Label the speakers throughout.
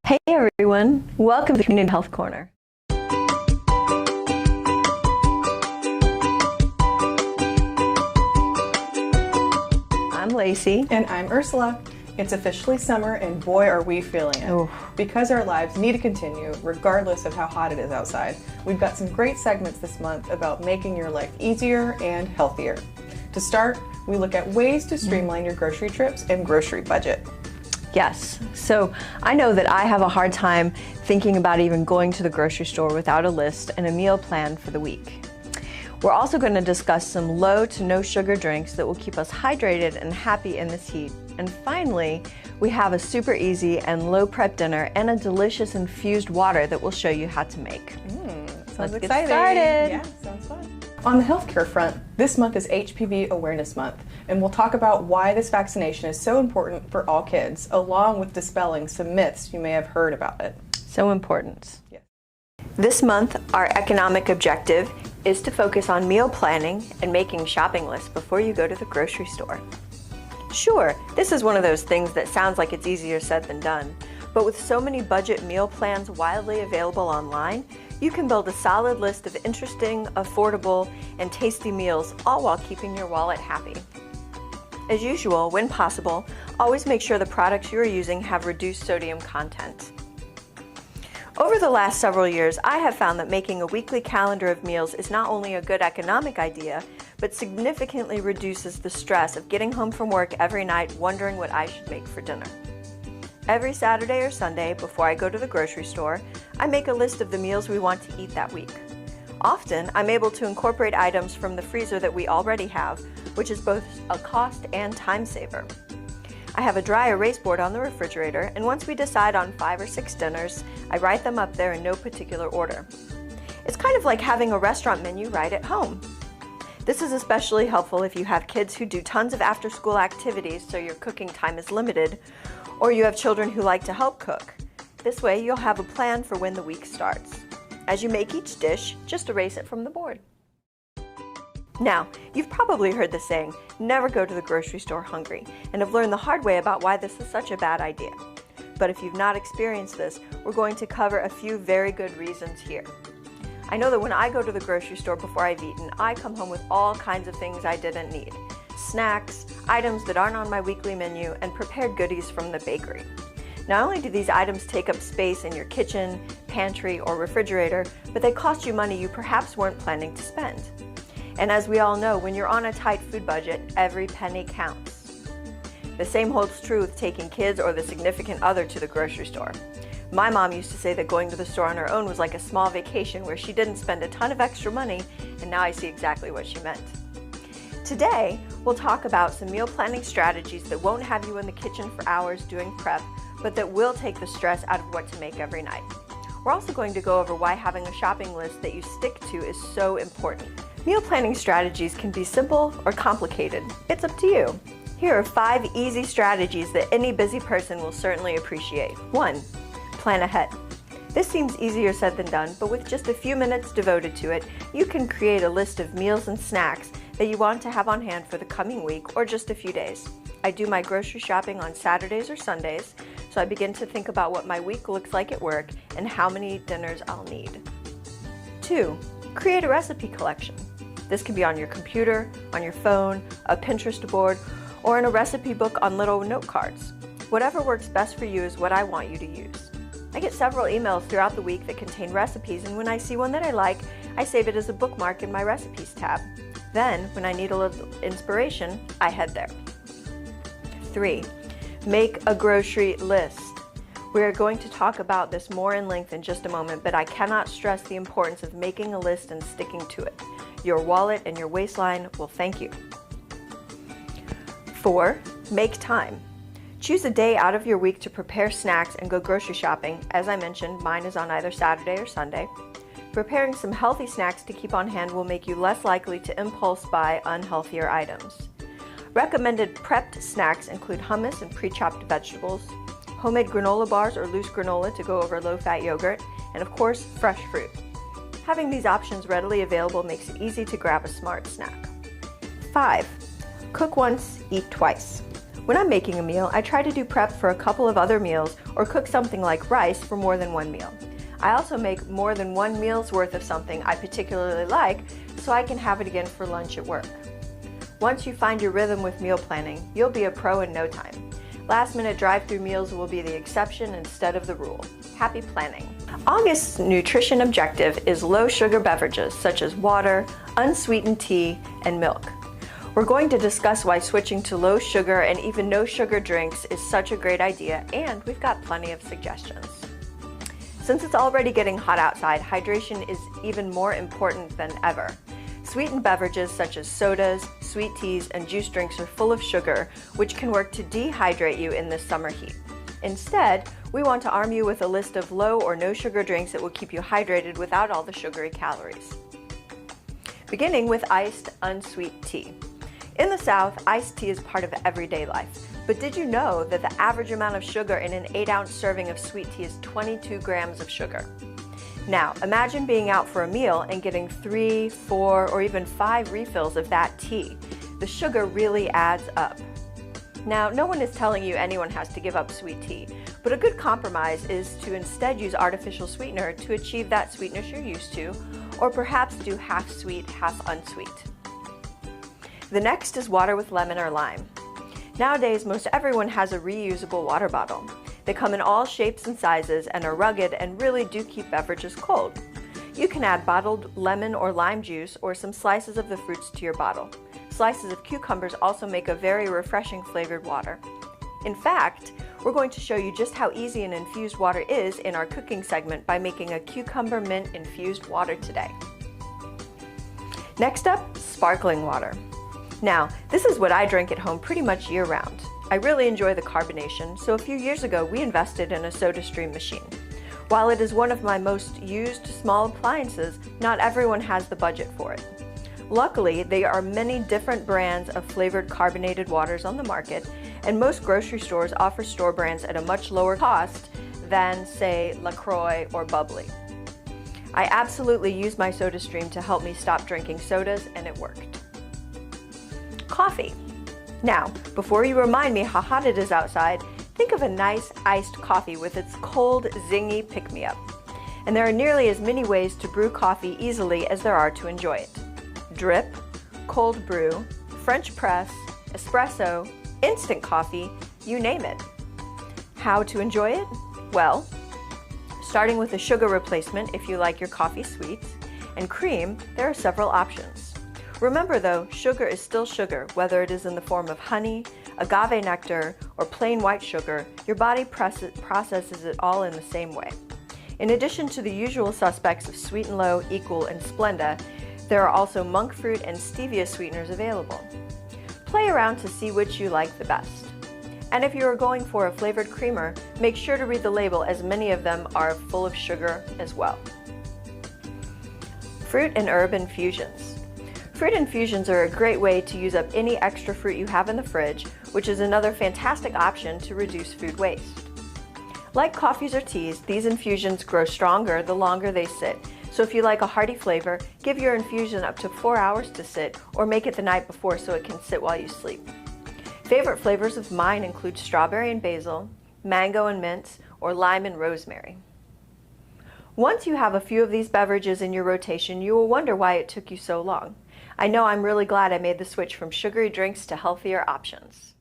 Speaker 1: Hey everyone, welcome to Community Health Corner. I'm Lacey.
Speaker 2: And I'm Ursula. It's officially summer and boy are we feeling it.
Speaker 1: Oh.
Speaker 2: Because our lives need to continue regardless of how hot it is outside, we've got some great segments this month about making your life easier and healthier. To start, we look at ways to streamline your grocery trips and grocery budget.
Speaker 1: Yes, so I know that I have a hard time thinking about even going to the grocery store without a list and a meal plan for the week. We're also going to discuss some low to no sugar drinks that will keep us hydrated and happy in this heat. And finally, we have a super easy and low prep dinner and a delicious infused water that we'll show you how to make.
Speaker 2: Sounds
Speaker 1: Let's
Speaker 2: exciting.
Speaker 1: get started.
Speaker 2: Yeah, sounds fun. On the healthcare front, this month is HPV Awareness Month, and we'll talk about why this vaccination is so important for all kids, along with dispelling some myths you may have heard about it.
Speaker 1: So important.
Speaker 2: Yes.
Speaker 1: This month, our economic objective is to focus on meal planning and making shopping lists before you go to the grocery store. Sure, this is one of those things that sounds like it's easier said than done, but with so many budget meal plans widely available online, you can build a solid list of interesting, affordable, and tasty meals, all while keeping your wallet happy. As usual, when possible, always make sure the products you are using have reduced sodium content. Over the last several years, I have found that making a weekly calendar of meals is not only a good economic idea, but significantly reduces the stress of getting home from work every night wondering what I should make for dinner. Every Saturday or Sunday, before I go to the grocery store, I make a list of the meals we want to eat that week. Often, I'm able to incorporate items from the freezer that we already have, which is both a cost and time saver. I have a dry erase board on the refrigerator, and once we decide on 5 or 6 dinners, I write them up there in no particular order. It's kind of like having a restaurant menu right at home. This is especially helpful if you have kids who do tons of after-school activities so your cooking time is limited, or you have children who like to help cook. This way you'll have a plan for when the week starts. As you make each dish, just erase it from the board. Now, you've probably heard the saying, never go to the grocery store hungry, and have learned the hard way about why this is such a bad idea. But if you've not experienced this, we're going to cover a few very good reasons here. I know that when I go to the grocery store before I've eaten, I come home with all kinds of things I didn't need. Snacks, items that aren't on my weekly menu, and prepared goodies from the bakery. Not only do these items take up space in your kitchen, pantry, or refrigerator, but they cost you money you perhaps weren't planning to spend. And as we all know, when you're on a tight food budget, every penny counts. The same holds true with taking kids or the significant other to the grocery store. My mom used to say that going to the store on her own was like a small vacation where she didn't spend a ton of extra money, and now I see exactly what she meant. Today, we'll talk about some meal planning strategies that won't have you in the kitchen for hours doing prep, but that will take the stress out of what to make every night. We're also going to go over why having a shopping list that you stick to is so important. Meal planning strategies can be simple or complicated. It's up to you. Here are 5 easy strategies that any busy person will certainly appreciate. 1. Plan ahead. This seems easier said than done, but with just a few minutes devoted to it, you can create a list of meals and snacks that you want to have on hand for the coming week or just a few days. I do my grocery shopping on Saturdays or Sundays, so I begin to think about what my week looks like at work and how many dinners I'll need. 2. Create a recipe collection. This can be on your computer, on your phone, a Pinterest board, or in a recipe book on little note cards. Whatever works best for you is what I want you to use. I get several emails throughout the week that contain recipes, and when I see one that I like, I save it as a bookmark in my recipes tab. Then, when I need a little inspiration, I head there. 3. Make a grocery list. We are going to talk about this more in length in just a moment, but I cannot stress the importance of making a list and sticking to it. Your wallet and your waistline will thank you. 4. Make time. Choose a day out of your week to prepare snacks and go grocery shopping. As I mentioned, mine is on either Saturday or Sunday. Preparing some healthy snacks to keep on hand will make you less likely to impulse buy unhealthier items. Recommended prepped snacks include hummus and pre-chopped vegetables, homemade granola bars or loose granola to go over low-fat yogurt, and of course, fresh fruit. Having these options readily available makes it easy to grab a smart snack. 5. Cook once, eat twice. When I'm making a meal, I try to do prep for a couple of other meals or cook something like rice for more than one meal. I also make more than one meal's worth of something I particularly like so I can have it again for lunch at work. Once you find your rhythm with meal planning, you'll be a pro in no time. Last-minute drive-through meals will be the exception instead of the rule. Happy planning! August's nutrition objective is low-sugar beverages such as water, unsweetened tea, and milk. We're going to discuss why switching to low sugar and even no sugar drinks is such a great idea, and we've got plenty of suggestions. Since it's already getting hot outside, hydration is even more important than ever. Sweetened beverages such as sodas, sweet teas, and juice drinks are full of sugar, which can work to dehydrate you in this summer heat. Instead, we want to arm you with a list of low or no sugar drinks that will keep you hydrated without all the sugary calories. Beginning with iced, unsweet tea. In the South, iced tea is part of everyday life. But did you know that the average amount of sugar in an 8-ounce serving of sweet tea is 22 grams of sugar? Now, imagine being out for a meal and getting 3, 4, or even 5 refills of that tea. The sugar really adds up. Now, no one is telling you anyone has to give up sweet tea, but a good compromise is to instead use artificial sweetener to achieve that sweetness you're used to, or perhaps do half sweet, half unsweet. The next is water with lemon or lime. Nowadays, most everyone has a reusable water bottle. They come in all shapes and sizes and are rugged and really do keep beverages cold. You can add bottled lemon or lime juice or some slices of the fruits to your bottle. Slices of cucumbers also make a very refreshing flavored water. In fact, we're going to show you just how easy an infused water is in our cooking segment by making a cucumber mint infused water today. Next up, sparkling water. Now, this is what I drink at home pretty much year-round. I really enjoy the carbonation, so a few years ago we invested in a SodaStream machine. While it is one of my most used small appliances, not everyone has the budget for it. Luckily, there are many different brands of flavored carbonated waters on the market, and most grocery stores offer store brands at a much lower cost than, say, LaCroix or Bubbly. I absolutely use my SodaStream to help me stop drinking sodas, and it worked. Coffee. Now, before you remind me how hot it is outside, think of a nice iced coffee with its cold, zingy pick-me-up. And there are nearly as many ways to brew coffee easily as there are to enjoy it. Drip, cold brew, French press, espresso, instant coffee, you name it. How to enjoy it? Well, starting with a sugar replacement if you like your coffee sweet, and cream, there are several options. Remember though, sugar is still sugar, whether it is in the form of honey, agave nectar, or plain white sugar. Your body processes it all in the same way. In addition to the usual suspects of Sweet and Low, Equal, and Splenda, there are also monk fruit and stevia sweeteners available. Play around to see which you like the best. And if you are going for a flavored creamer, make sure to read the label, as many of them are full of sugar as well. Fruit and herb infusions. Fruit infusions are a great way to use up any extra fruit you have in the fridge, which is another fantastic option to reduce food waste. Like coffees or teas, these infusions grow stronger the longer they sit, so if you like a hearty flavor, give your infusion up to 4 hours to sit, or make it the night before so it can sit while you sleep. Favorite flavors of mine include strawberry and basil, mango and mint, or lime and rosemary. Once you have a few of these beverages in your rotation, you will wonder why it took you so long. I know I'm really glad I made the switch from sugary drinks to healthier options.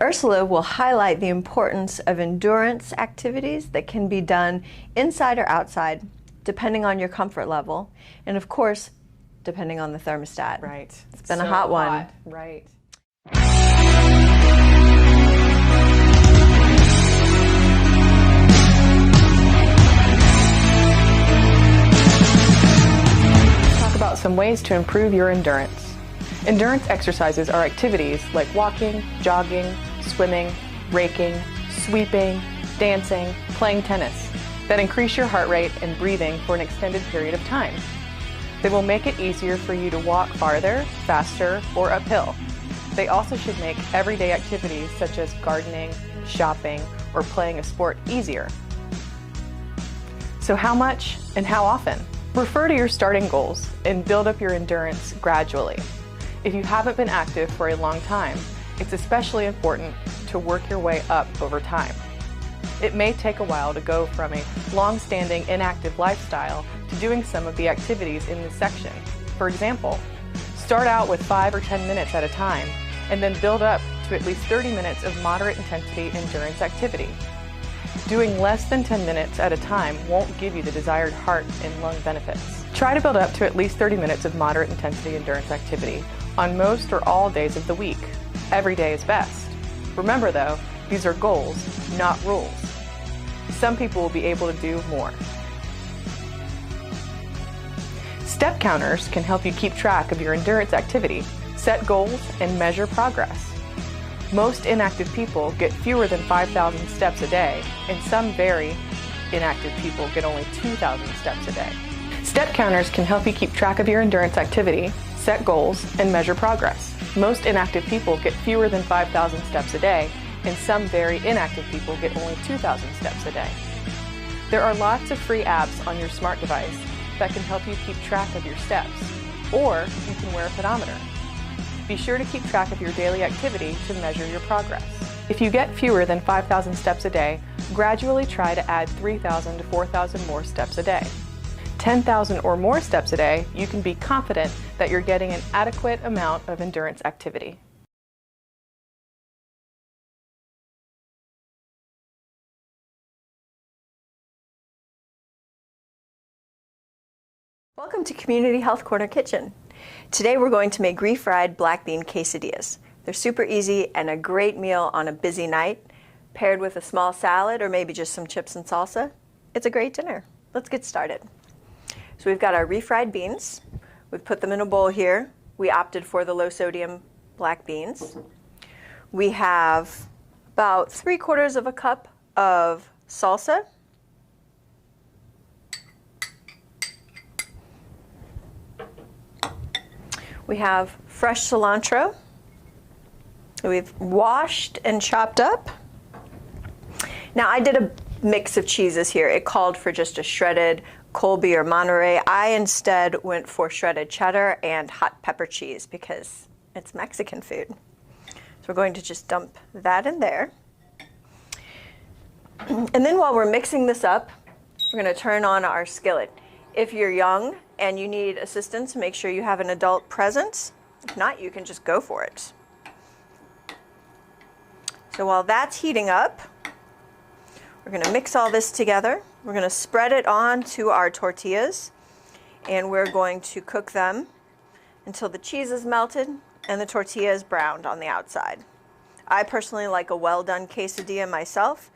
Speaker 1: Ursula will highlight the importance of endurance activities that can be done inside or outside, depending on your comfort level, and of course, depending on the thermostat.
Speaker 2: Right.
Speaker 1: It's been a hot one.
Speaker 2: Right. About some ways to improve your endurance. Endurance exercises are activities like walking, jogging, swimming, raking, sweeping, dancing, playing tennis that increase your heart rate and breathing for an extended period of time. They will make it easier for you to walk farther, faster, or uphill. They also should make everyday activities such as gardening, shopping, or playing a sport easier. So how much and how often? Refer to your starting goals and build up your endurance gradually. If you haven't been active for a long time, It's especially important to work your way up over time. It may take a while to go from a long-standing inactive lifestyle to doing some of the activities in this section. For example, start out with 5 or 10 minutes at a time, and then build up to at least 30 minutes of moderate intensity endurance activity. Doing less than 10 minutes at a time won't give you the desired heart and lung benefits. Try to build up to at least 30 minutes of moderate intensity endurance activity on most or all days of the week. Every day is best. Remember though, these are goals, not rules. Some people will be able to do more. Step counters can help you keep track of your endurance activity, set goals, and measure progress. Most inactive people get fewer than 5,000 steps a day, and some very inactive people get only 2,000 steps a day. Step counters can help you keep track of your endurance activity, set goals, and measure progress. Most inactive people get fewer than 5,000 steps a day, and some very inactive people get only 2,000 steps a day. There are lots of free apps on your smart device that can help you keep track of your steps, or you can wear a pedometer. Be sure to keep track of your daily activity to measure your progress. If you get fewer than 5,000 steps a day, gradually try to add 3,000 to 4,000 more steps a day. 10,000 or more steps a day, you can be confident that you're getting an adequate amount of endurance activity.
Speaker 1: Welcome to Community Health Corner Kitchen. Today we're going to make refried black bean quesadillas. They're super easy and a great meal on a busy night, paired with a small salad or maybe just some chips and salsa. It's a great dinner. Let's get started. So we've got our refried beans. We've put them in a bowl here. We opted for the low sodium black beans. We have about 3/4 of a cup of salsa. We have fresh cilantro. We've washed and chopped up. Now I did a mix of cheeses here. It called for just a shredded Colby or Monterey. I instead went for shredded cheddar and hot pepper cheese because it's Mexican food. So we're going to just dump that in there. And then while we're mixing this up, we're going to turn on our skillet. If you're young and you need assistance, make sure you have an adult present. If not, you can just go for it. So while that's heating up, we're going to mix all this together. We're going to spread it onto our tortillas, and we're going to cook them until the cheese is melted and the tortilla is browned on the outside. I personally like a well-done quesadilla myself,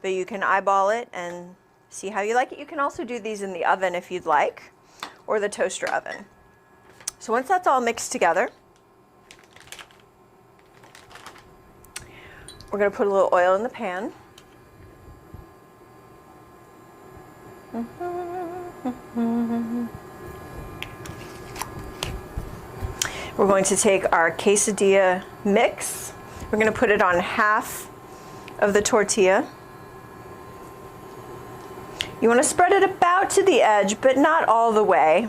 Speaker 1: but you can eyeball it and see how you like it. You can also do these in the oven if you'd like, or the toaster oven. So once that's all mixed together, we're going to put a little oil in the pan. We're going to take our quesadilla mix. We're going to put it on half of the tortilla. You want to spread it about to the edge, but not all the way.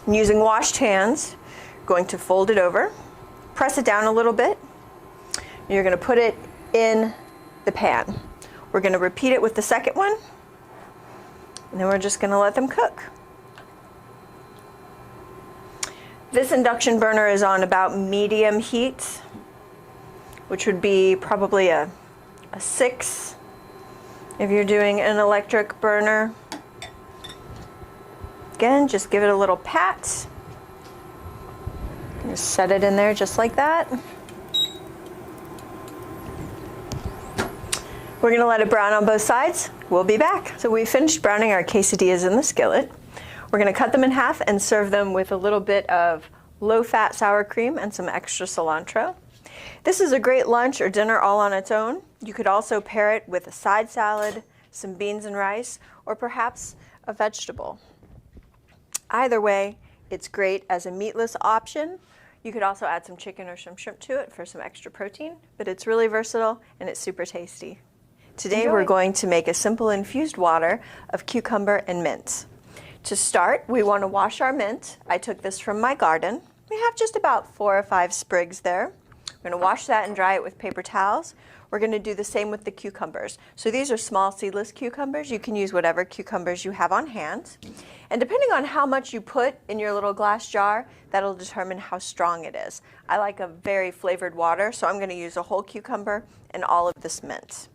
Speaker 1: And using washed hands, you're going to fold it over, press it down a little bit. You're going to put it in the pan. We're going to repeat it with the second one, and then we're just going to let them cook. This induction burner is on about medium heat, which would be probably a 6 if you're doing an electric burner. Again, just give it a little pat. Just set it in there just like that. We're going to let it brown on both sides. We'll be back. So we finished browning our quesadillas in the skillet. We're going to cut them in half and serve them with a little bit of low-fat sour cream and some extra cilantro. This is a great lunch or dinner all on its own. You could also pair it with a side salad, some beans and rice, or perhaps a vegetable. Either way, it's great as a meatless option. You could also add some chicken or some shrimp to it for some extra protein, but it's really versatile and it's super tasty. Today we're going to make a simple infused water of cucumber and mint. To start, we want to wash our mint. I took this from my garden. We have just about 4 or 5 sprigs there. We're going to wash that and dry it with paper towels. We're going to do the same with the cucumbers. So these are small seedless cucumbers. You can use whatever cucumbers you have on hand. And depending on how much you put in your little glass jar, that'll determine how strong it is. I like a very flavored water, so I'm going to use a whole cucumber and all of this mint.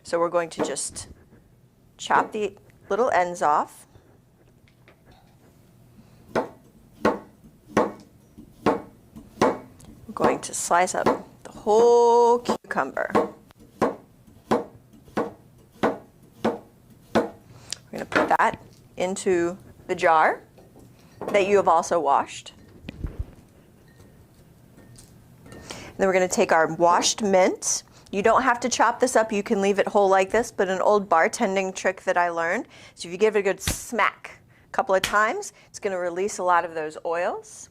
Speaker 1: So we're going to just chop the little ends off. We're going to slice up the whole cucumber. We're going to put that into the jar that you have also washed. And then we're going to take our washed mint. You don't have to chop this up. You can leave it whole like this, but an old bartending trick that I learned is if you give it a good smack a couple of times, it's going to release a lot of those oils.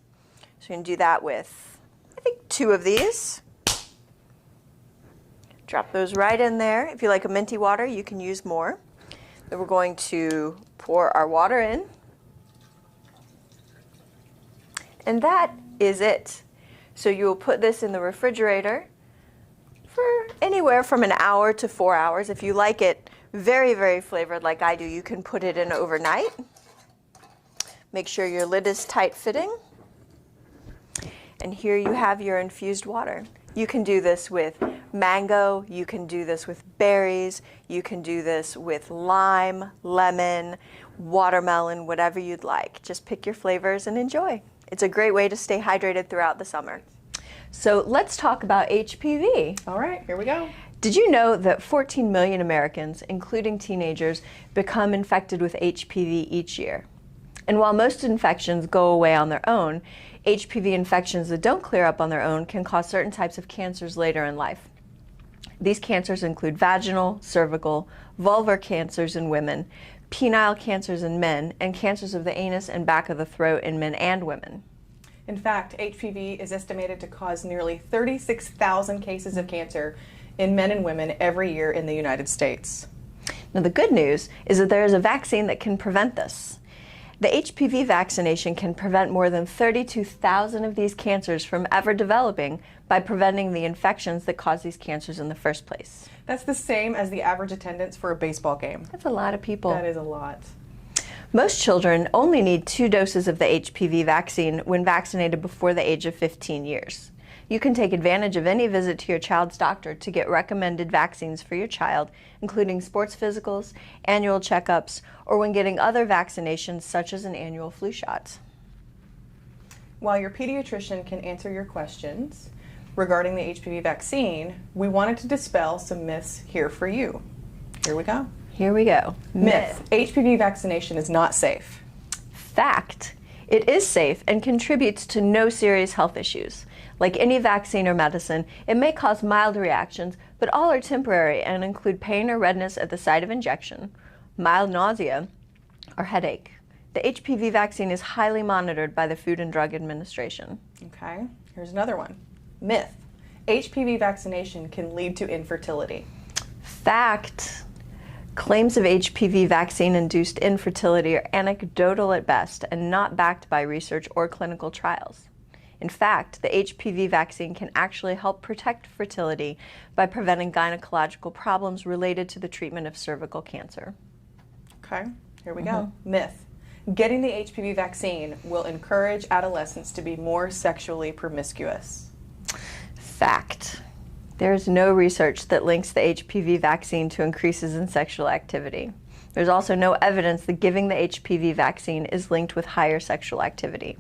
Speaker 1: So you're going to do that with, I think, 2 of these. Drop those right in there. If you like a minty water, you can use more. Then we're going to pour our water in. And that is it. So you will put this in the refrigerator for anywhere from an hour to 4 hours. If you like it very, very flavored like I do, you can put it in overnight. Make sure your lid is tight fitting. And here you have your infused water. You can do this with mango, you can do this with berries, you can do this with lime, lemon, watermelon, whatever you'd like. Just pick your flavors and enjoy. It's a great way to stay hydrated throughout the summer. So let's talk about HPV.
Speaker 2: All right, here we go.
Speaker 1: Did you know that 14 million Americans, including teenagers, become infected with HPV each year? And while most infections go away on their own, HPV infections that don't clear up on their own can cause certain types of cancers later in life. These cancers include vaginal, cervical, vulvar cancers in women, penile cancers in men, and cancers of the anus and back of the throat in men and women.
Speaker 2: In fact, HPV is estimated to cause nearly 36,000 cases of cancer in men and women every year in the United States.
Speaker 1: Now, the good news is that there is a vaccine that can prevent this. The HPV vaccination can prevent more than 32,000 of these cancers from ever developing by preventing the infections that cause these cancers in the first place.
Speaker 2: That's the same as the average attendance for a baseball game.
Speaker 1: That's a lot of people.
Speaker 2: That is a lot.
Speaker 1: Most children only need 2 doses of the HPV vaccine when vaccinated before the age of 15 years. You can take advantage of any visit to your child's doctor to get recommended vaccines for your child, including sports physicals, annual checkups, or when getting other vaccinations such as an annual flu shot.
Speaker 2: While your pediatrician can answer your questions regarding the HPV vaccine, we wanted to dispel some myths here for you. Here we go.
Speaker 1: Here we go.
Speaker 2: Myth: HPV vaccination is not safe.
Speaker 1: Fact: it is safe and contributes to no serious health issues. Like any vaccine or medicine, it may cause mild reactions, but all are temporary and include pain or redness at the site of injection, mild nausea, or headache. The HPV vaccine is highly monitored by the Food and Drug Administration.
Speaker 2: Okay, here's another one. Myth: HPV vaccination can lead to infertility.
Speaker 1: Fact: claims of HPV vaccine-induced infertility are anecdotal at best and not backed by research or clinical trials. In fact, the HPV vaccine can actually help protect fertility by preventing gynecological problems related to the treatment of cervical cancer.
Speaker 2: Okay, here we go. Myth: getting the HPV vaccine will encourage adolescents to be more sexually promiscuous.
Speaker 1: Fact: there is no research that links the HPV vaccine to increases in sexual activity. There's also no evidence that giving the HPV vaccine is linked with higher sexual activity.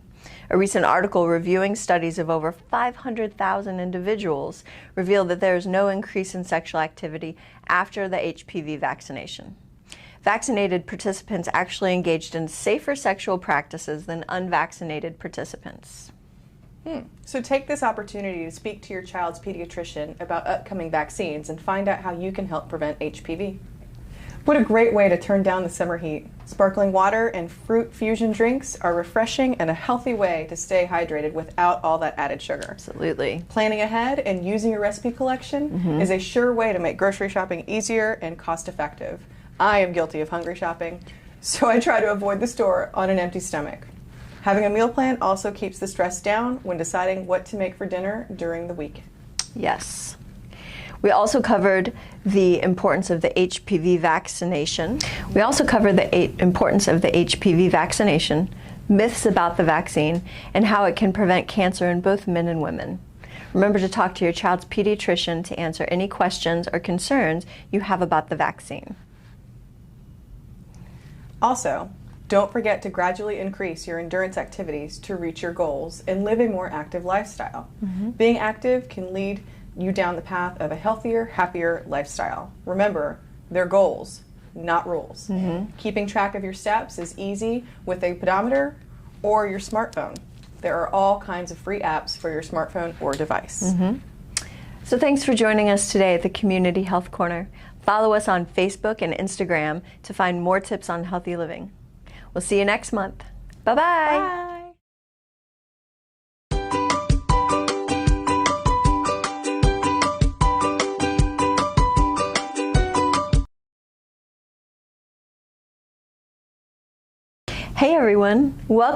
Speaker 1: A recent article reviewing studies of over 500,000 individuals revealed that there is no increase in sexual activity after the HPV vaccination. Vaccinated participants actually engaged in safer sexual practices than unvaccinated participants.
Speaker 2: So take this opportunity to speak to your child's pediatrician about upcoming vaccines and find out how you can help prevent HPV. What a great way to turn down the summer heat. Sparkling water and fruit fusion drinks are refreshing and a healthy way to stay hydrated without all that added sugar.
Speaker 1: Absolutely.
Speaker 2: Planning ahead and using your recipe collection is a sure way to make grocery shopping easier and cost-effective. I am guilty of hungry shopping, so I try to avoid the store on an empty stomach. Having a meal plan also keeps the stress down when deciding what to make for dinner during the week.
Speaker 1: Yes. We also covered the importance of the HPV vaccination. We also covered the importance of the HPV vaccination, myths about the vaccine, and how it can prevent cancer in both men and women. Remember to talk to your child's pediatrician to answer any questions or concerns you have about the vaccine.
Speaker 2: Also, don't forget to gradually increase your endurance activities to reach your goals and live a more active lifestyle. Being active can lead you down the path of a healthier, happier lifestyle. Remember, they're goals, not rules. Keeping track of your steps is easy with a pedometer or your smartphone. There are all kinds of free apps for your smartphone or device.
Speaker 1: So thanks for joining us today at the Community Health Corner. Follow us on Facebook and Instagram to find more tips on healthy living. We'll see you next month. Bye-bye.
Speaker 2: Bye.
Speaker 1: Hey everyone, welcome.